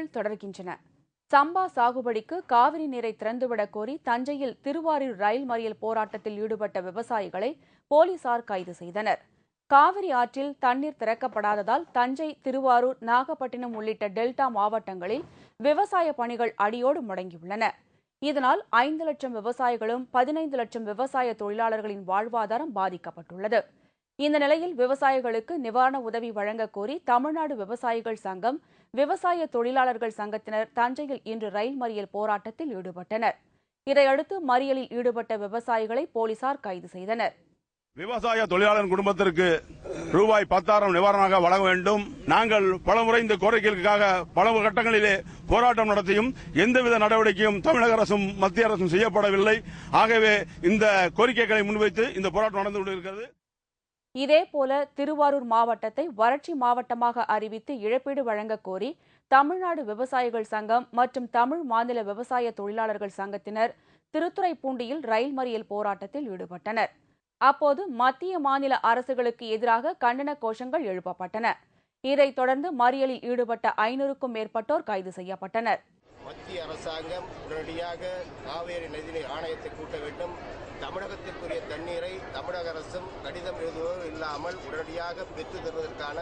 செய்திகள் தொடர்கின்றன. சம்பா சாகுபடிக்கு காவிரி நீரை திறந்துவிடக் கோரி தஞ்சையில் திருவாரூர் ரயில் மறியல் போராட்டத்தில் ஈடுபட்ட விவசாயிகளை போலீசார் கைது செய்தனர். காவிரி ஆற்றில் தண்ணீர் திறக்கப்படாததால் தஞ்சை, திருவாரூர், நாகப்பட்டினம் உள்ளிட்ட டெல்டா மாவட்டங்களில் விவசாய பணிகள் அடியோடு முடங்கியுள்ளன. இதனால் 5 லட்சம் விவசாயிகளும் 15 லட்சம் விவசாய தொழிலாளர்களின் வாழ்வாதாரம் பாதிக்கப்பட்டுள்ளது. இந்த நிலையில் விவசாயிகளுக்கு நிவாரண உதவி வழங்கக் கோரி தமிழ்நாடு விவசாயிகள் சங்கம், விவசாய தொழிலாளர்கள் சங்கத்தினர் தஞ்சையில் இன்று ரயில் மறியல் போராட்டத்தில் ஈடுபட்டனர். இதையடுத்து மறியலில் ஈடுபட்ட விவசாயிகளை போலீசார் கைது செய்தனர். விவசாய தொழிலாளர் குடும்பத்திற்கு ரூபாய் 10,000 நிவாரணமாக வழங்க வேண்டும். நாங்கள் பலமுறை இந்த கோரிக்கைகளுக்காக பல கட்டங்களிலே போராட்டம் நடத்தியும் எந்தவித நடவடிக்கையும் தமிழக அரசும் மத்திய அரசும் செய்யப்படவில்லை. ஆகவே இந்த கோரிக்கைகளை முன்வைத்து இந்த போராட்டம் நடந்து கொண்டிருக்கிறது. இதேபோல திருவாரூர் மாவட்டத்தை வறட்சி மாவட்டமாக அறிவித்து இழப்பீடு வழங்கக் கோரி தமிழ்நாடு விவசாயிகள் சங்கம் மற்றும் தமிழ் மாநில விவசாய தொழிலாளர்கள் சங்கத்தினர் திருத்துறைப்பூண்டியில் ரயில் மறியல் போராட்டத்தில் ஈடுபட்டனர். அப்போது மத்திய மாநில அரசுகளுக்கு எதிராக கண்டன கோஷங்கள் எழுப்பப்பட்டன. இதைத் தொடர்ந்து மறியலில் ஈடுபட்ட 500க்கும் மேற்பட்டோர் கைது செய்யப்பட்டனர். மத்திய அரசாங்கம் உடனடியாக காவேரி நதிநீர் ஆணையத்தை கூட்ட வேண்டும். தமிழகத்திற்குரிய தண்ணீரை தமிழக அரசும் கடிதம் எழுதுவதோ இல்லாமல் உடனடியாக பெற்று தருவதற்கான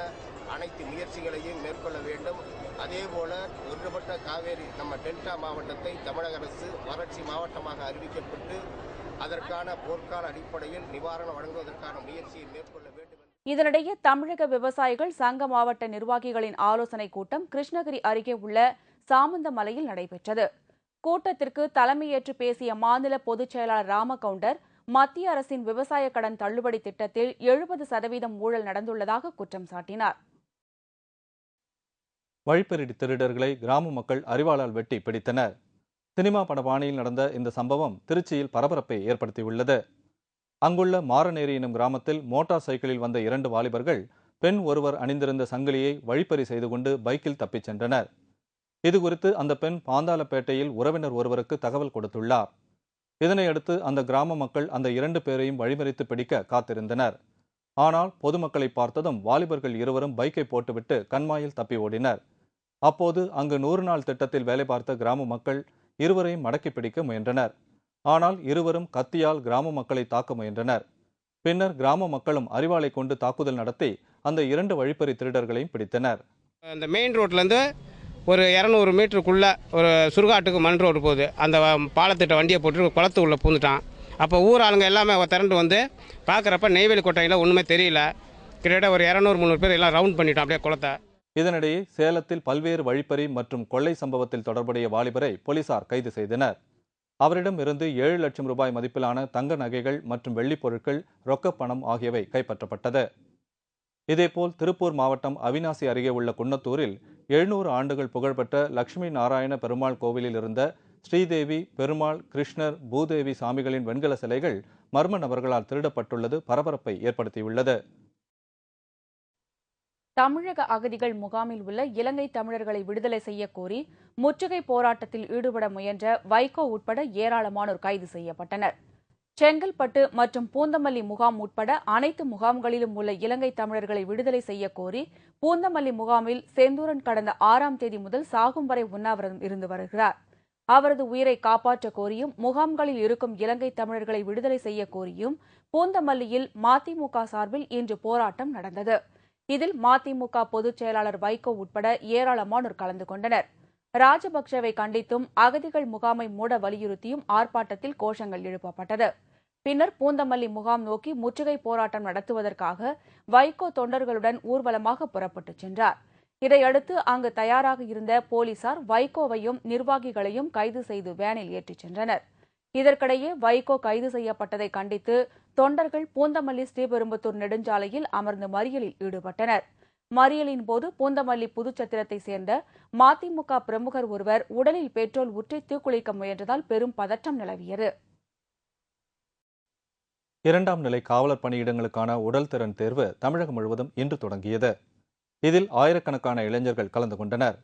அனைத்து முயற்சிகளையும் மேற்கொள்ள வேண்டும். அதேபோல ஒன்றுபட்ட காவேரி நம்ம டெல்டா மாவட்டத்தை தமிழக அரசு வறட்சி மாவட்டமாக அறிவிக்கப்பட்டு அதற்கான போர்க்கால அடிப்படையில் நிவாரணம் வழங்குவதற்கான முயற்சியை மேற்கொள்ள வேண்டும். இதனிடையே தமிழக விவசாயிகள் சங்க மாவட்ட நிர்வாகிகளின் ஆலோசனைக் கூட்டம் கிருஷ்ணகிரி அருகே உள்ள சாமந்தமலையில் நடைபெற்றது. கூட்டத்திற்கு தலைமையேற்று பேசிய மாநில பொதுச் செயலாளர் ராமகவுண்டர், மத்திய அரசின் விவசாய கடன் தள்ளுபடி திட்டத்தில் 70% ஊழல் நடந்துள்ளதாக குற்றம் சாட்டினார். வழிப்பறி திருடர்களை கிராம மக்கள் அரிவாளால் வெட்டி பிடித்தனர். சினிமா பட பாணியில் நடந்த இந்த சம்பவம் திருச்சியில் பரபரப்பை ஏற்படுத்தியுள்ளது. அங்குள்ள மாரநேரி எனும் கிராமத்தில் மோட்டார் சைக்கிளில் வந்த 2 வாலிபர்கள் பெண் ஒருவர் அணிந்திருந்த சங்கிலியை வழிப்பறி செய்து கொண்டு பைக்கில் தப்பிச் சென்றனர். இதுகுறித்து அந்த பெண் பாந்தாளப்பேட்டையில் உறவினர் ஒருவருக்கு தகவல் கொடுத்துள்ளார். இதனையடுத்து அந்த கிராம மக்கள் அந்த 2 பேரையும் வழிமறித்து பிடிக்க காத்திருந்தனர். ஆனால் பொதுமக்களை பார்த்ததும் வாலிபர்கள் இருவரும் பைக்கை போட்டுவிட்டு கண்மாயில் தப்பி ஓடினர். அப்போது அங்கு 100 நாள் திட்டத்தில் வேலை பார்த்த கிராம மக்கள் இருவரையும் மடக்கி பிடிக்க முயன்றனர். ஆனால் இருவரும் கத்தியால் கிராம மக்களை தாக்க முயன்றனர். பின்னர் கிராம மக்களும் அரிவாளை கொண்டு தாக்குதல் நடத்தி அந்த 2 வழிப்பறி திருடர்களையும் பிடித்தனர். அந்த மெயின் ரோட்லேருந்து ஒரு 200 மீட்டருக்குள்ளே ஒரு சுடுகாட்டுக்கு மண் ரோடு போகுது. அந்த பாலத்திட்ட வண்டியை போட்டு குளத்து உள்ளே பூந்துட்டான். அப்போ ஊர் ஆளுங்க எல்லாமே திரண்டு வந்து பார்க்குறப்ப நெய்வேலி கோட்டையில் ஒன்றுமே தெரியல. கிட்டத்தட்ட ஒரு 200-300 பேர் எல்லாம் ரவுண்ட் பண்ணிட்டான் அப்படியே குளத்தை. இதனிடையே சேலத்தில் பல்வேறு வழிப்பறி மற்றும் கொள்ளை சம்பவத்தில் தொடர்புடைய வாலிபரை போலீசார் கைது செய்தனர். அவரிடம் இருந்து 7 லட்சம் ரூபாய் மதிப்பிலான தங்க நகைகள் மற்றும் வெள்ளிப் பொருட்கள், ரொக்கப் பணம் ஆகியவை கைப்பற்றப்பட்டது. இதேபோல் திருப்பூர் மாவட்டம் அவிநாசி அருகே உள்ள குன்னத்தூரில் 700 ஆண்டுகள் புகழ்பெற்ற லட்சுமி நாராயண பெருமாள் கோவிலில் இருந்த ஸ்ரீதேவி, பெருமாள், கிருஷ்ணர், பூதேவி சாமிகளின் வெண்கல சிலைகள் மர்ம நபர்களால் திருடப்பட்டுள்ளது பரபரப்பை ஏற்படுத்தியுள்ளது. தமிழக அகதிகள் முகாமில் உள்ள இலங்கை தமிழர்களை விடுதலை செய்யக் கோரி முற்றுகை போராட்டத்தில் ஈடுபட முயன்ற வைகோ உட்பட ஏராளமானோர் கைது செய்யப்பட்டனர். செங்கல்பட்டு மற்றும் பூந்தமல்லி முகாம் உட்பட அனைத்து முகாம்களிலும் உள்ள இலங்கை தமிழர்களை விடுதலை செய்யக் கோரி பூந்தமல்லி முகாமில் செந்தூரன் கடந்த 6ஆம் தேதி முதல் சாகும் வரை உண்ணாவிரதம் இருந்து வருகிறார். அவரது உயிரை காப்பாற்ற கோரியும் முகாம்களில் இருக்கும் இலங்கை தமிழர்களை விடுதலை செய்யக் கோரியும் பூந்தமல்லியில் மதிமுக சார்பில் இன்று போராட்டம் நடந்தது. இதில் மதிமுக பொதுச் செயலாளர் வைகோ உட்பட ஏராளமானோர் கலந்து கொண்டனர். ராஜபக்சேவை கண்டித்தும் அகதிகள் முகாமை மூட வலியுறுத்தியும் ஆர்ப்பாட்டத்தில் கோஷங்கள் எழுப்பப்பட்டது. பின்னர் பூந்தமல்லி முகாம் நோக்கி முற்றுகை போராட்டம் நடத்துவதற்காக வைகோ தொண்டர்களுடன் ஊர்வலமாக புறப்பட்டுச் சென்றார். இதையடுத்து அங்கு தயாராக இருந்த போலீசார் வைகோவையும் நிர்வாகிகளையும் கைது செய்து வேனில் ஏற்றிச் சென்றனர். இதற்கிடையே வைகோ கைது செய்யப்பட்டதை கண்டித்து தொண்டர்கள் பூந்தமல்லி ஸ்ரீபெரும்புத்தூர் நெடுஞ்சாலையில் அமர்ந்து மறியலில் ஈடுபட்டனர். மறியலின் போது பூந்தமல்லி புதுச்சத்திரத்தை சேர்ந்த மதிமுக பிரமுகர் ஒருவர் உடலில் பெட்ரோல் ஊற்றி தீக்குளிக்க முயன்றதால் பெரும் பதற்றம் நிலவியது. 2ஆம் நிலை காவலர் பணியிடங்களுக்கான உடல் திறன் தேர்வு தமிழகம் முழுவதும் இன்று தொடங்கியது. இதில் ஆயிரக்கணக்கான இளைஞர்கள் கலந்து கொண்டனர்.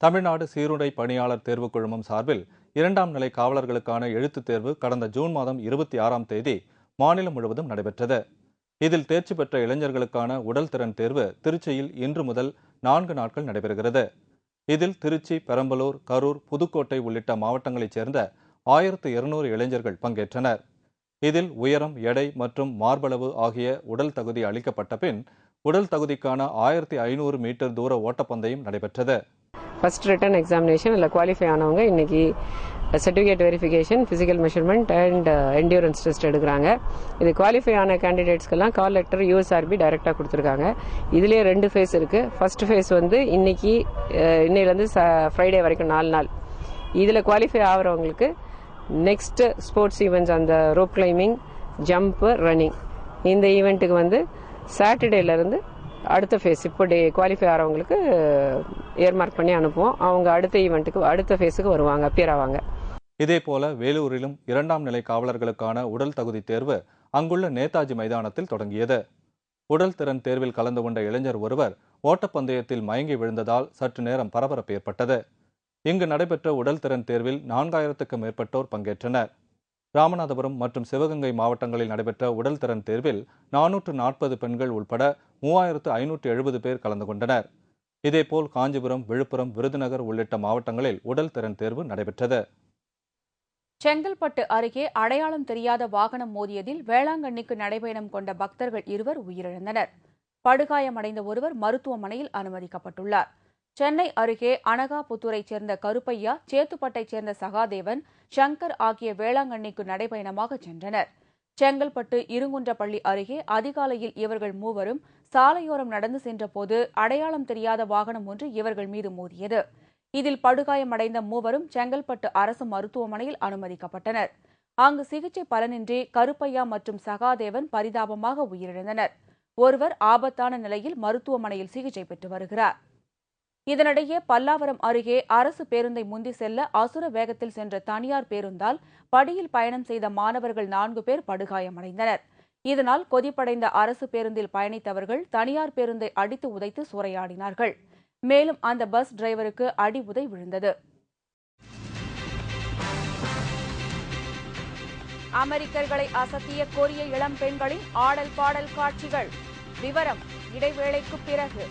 தமிழ்நாடு சீருடை பணியாளர் தேர்வுக் குழுமம் சார்பில் 2ஆம் நிலை காவலர்களுக்கான எழுத்துத் தேர்வு கடந்த ஜூன் மாதம் 26ஆம் தேதி மாநிலம் முழுவதும் நடைபெற்றது. இதில் தேர்ச்சி பெற்ற இளைஞர்களுக்கான உடல் திறன் தேர்வு திருச்சியில் இன்று முதல் 4 நாட்கள் நடைபெறுகிறது. இதில் திருச்சி, பெரம்பலூர், கரூர், புதுக்கோட்டை உள்ளிட்ட மாவட்டங்களைச் சேர்ந்த 1200 இளைஞர்கள் பங்கேற்றனர். இதில் உயரம், எடை மற்றும் மார்பளவு ஆகிய உடல் தகுதி அளிக்கப்பட்ட பின் உடல் தகுதிக்கான 1500 மீட்டர் தூர ஓட்டப்பந்தயம் நடைபெற்றது. ஃபர்ஸ்ட் ரிட்டன் எக்ஸாமினேஷன் இல்லை குவாலிஃபை ஆனவங்க இன்னைக்கு certificate verification, physical measurement and endurance test எடுக்கிறாங்க. இது குவாலிஃபை ஆன கேண்டிடேட்ஸ்க்கெல்லாம் கால் லெட்டர் யூஎஸ்ஆர்பி டைரெக்டாக கொடுத்துருக்காங்க. இதுலேயே 2 ஃபேஸ் இருக்குது. ஃபர்ஸ்ட் ஃபேஸ் வந்து இன்னையிலேருந்து ஃப்ரைடே வரைக்கும் 4 நாள். இதில் குவாலிஃபை ஆகிறவங்களுக்கு நெக்ஸ்ட் ஸ்போர்ட்ஸ் ஈவெண்ட்ஸ், அந்த ரோப் கிளைம்பிங், ஜம்ப்பு, ரன்னிங், இந்த ஈவெண்ட்டுக்கு வந்து சாட்டர்டேலேருந்து அடுத்த ஃபேஸ் இப்போ குவாலிஃபை ஆகிறவங்களுக்கு ஏர்மார்க் பண்ணி அனுப்புவோம். அவங்க அடுத்த ஈவெண்ட்டுக்கு அடுத்த ஃபேஸுக்கு வருவாங்க, அப்பியர் ஆவாங்க. இதேபோல வேலூரிலும் 2ஆம் நிலை காவலர்களுக்கான உடல் தகுதி தேர்வு அங்குள்ள நேதாஜி மைதானத்தில் தொடங்கியது. உடல் திறன் தேர்வில் கலந்து கொண்ட இளைஞர் ஒருவர் ஓட்டப்பந்தயத்தில் மயங்கி விழுந்ததால் சற்று நேரம் பரபரப்பு ஏற்பட்டது. இங்கு நடைபெற்ற உடல் திறன் தேர்வில் 4000க்கும் மேற்பட்டோர் பங்கேற்றனர். ராமநாதபுரம் மற்றும் சிவகங்கை மாவட்டங்களில் நடைபெற்ற உடல் திறன் தேர்வில் 440 பெண்கள் உட்பட 3570 பேர் கலந்து கொண்டனர். இதேபோல் காஞ்சிபுரம், விழுப்புரம், விருதுநகர் உள்ளிட்ட மாவட்டங்களில் உடல் திறன் தேர்வு நடைபெற்றது. செங்கல்பட்டு அருகே அடையாளம் தெரியாத வாகனம் மோதியதில் வேளாங்கண்ணிக்கு நடைபயணம் கொண்ட பக்தர்கள் 2 உயிரிழந்தனர். படுகாயமடைந்த ஒருவர் மருத்துவமனையில் அனுமதிக்கப்பட்டுள்ளார். சென்னை அருகே அனகாபுத்தூரைச் சேர்ந்த கருப்பையா, சேத்துப்பட்டைச் சேர்ந்த சகாதேவன், சங்கர் ஆகிய வேளாங்கண்ணிக்கு நடைபயணமாக சென்றனர். செங்கல்பட்டு இருங்குன்றப்பள்ளி அருகே அதிகாலையில் இவர்கள் மூவரும் சாலையோரம் நடந்து சென்றபோது அடையாளம் தெரியாத வாகனம் ஒன்று இவர்கள் மீது மோதியது. இதில் படுகாயமடைந்த மூவரும் செங்கல்பட்டு அரசு மருத்துவமனையில் அனுமதிக்கப்பட்டனர். அங்கு சிகிச்சை பலனின்றி கருப்பையா மற்றும் சகாதேவன் பரிதாபமாக உயிரிழந்தனர். ஒருவர் ஆபத்தான நிலையில் மருத்துவமனையில் சிகிச்சை பெற்று வருகிறார். இதனிடையே பல்லாவரம் அருகே அரசு பேருந்தை முந்தி செல்ல அசுர வேகத்தில் சென்ற தனியார் பேருந்தால் படியில் பயணம் செய்த மாணவர்கள் 4 பேர் படுகாயமடைந்தனர். இதனால் கொதிப்படைந்த அரசு பேருந்தில் பயணித்தவர்கள் தனியார் பேருந்தை அடித்து உதைத்து சூறையாடினார்கள். மேலும் அந்த பஸ் டிரைவருக்கு அடி உதை விழுந்தது. அமெரிக்கர்களை அசத்திய கொரிய இளம் பெண்களின் ஆடல் பாடல் காட்சிகள். விவரம் இடைவேளைக்கு பிறகு.